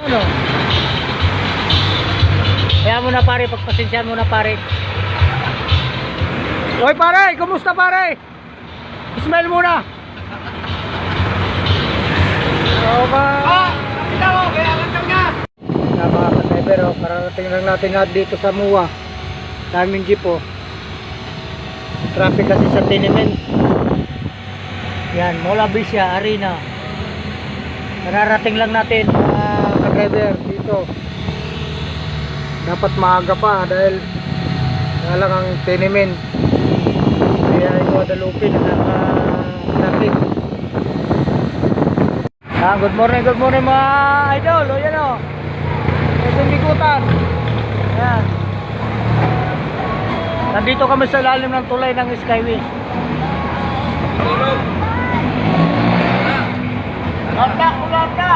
Ano? Kaya mo na pare, pagpasensyahan mo na pare. Hoy pare, kumusta pare? Smile muna. Oo ba? Nakita mo, kaya lang na. Mga ka-driver, kararating lang natin nga dito sa MUA. Daming jeep oh. Traffic kasi sa tenement. Yan, Mola Bisya Arena. Kararating lang natin mga ka-driver dito. Dapat maaga pa dahil lang ang tenement. Kaya ay Guadalupe nakaka-traffic. Good morning mga idol. O yan o. Ito yung likutan. Ayan. Nandito kami sa lalim ng tulay ng Skyway. Lata.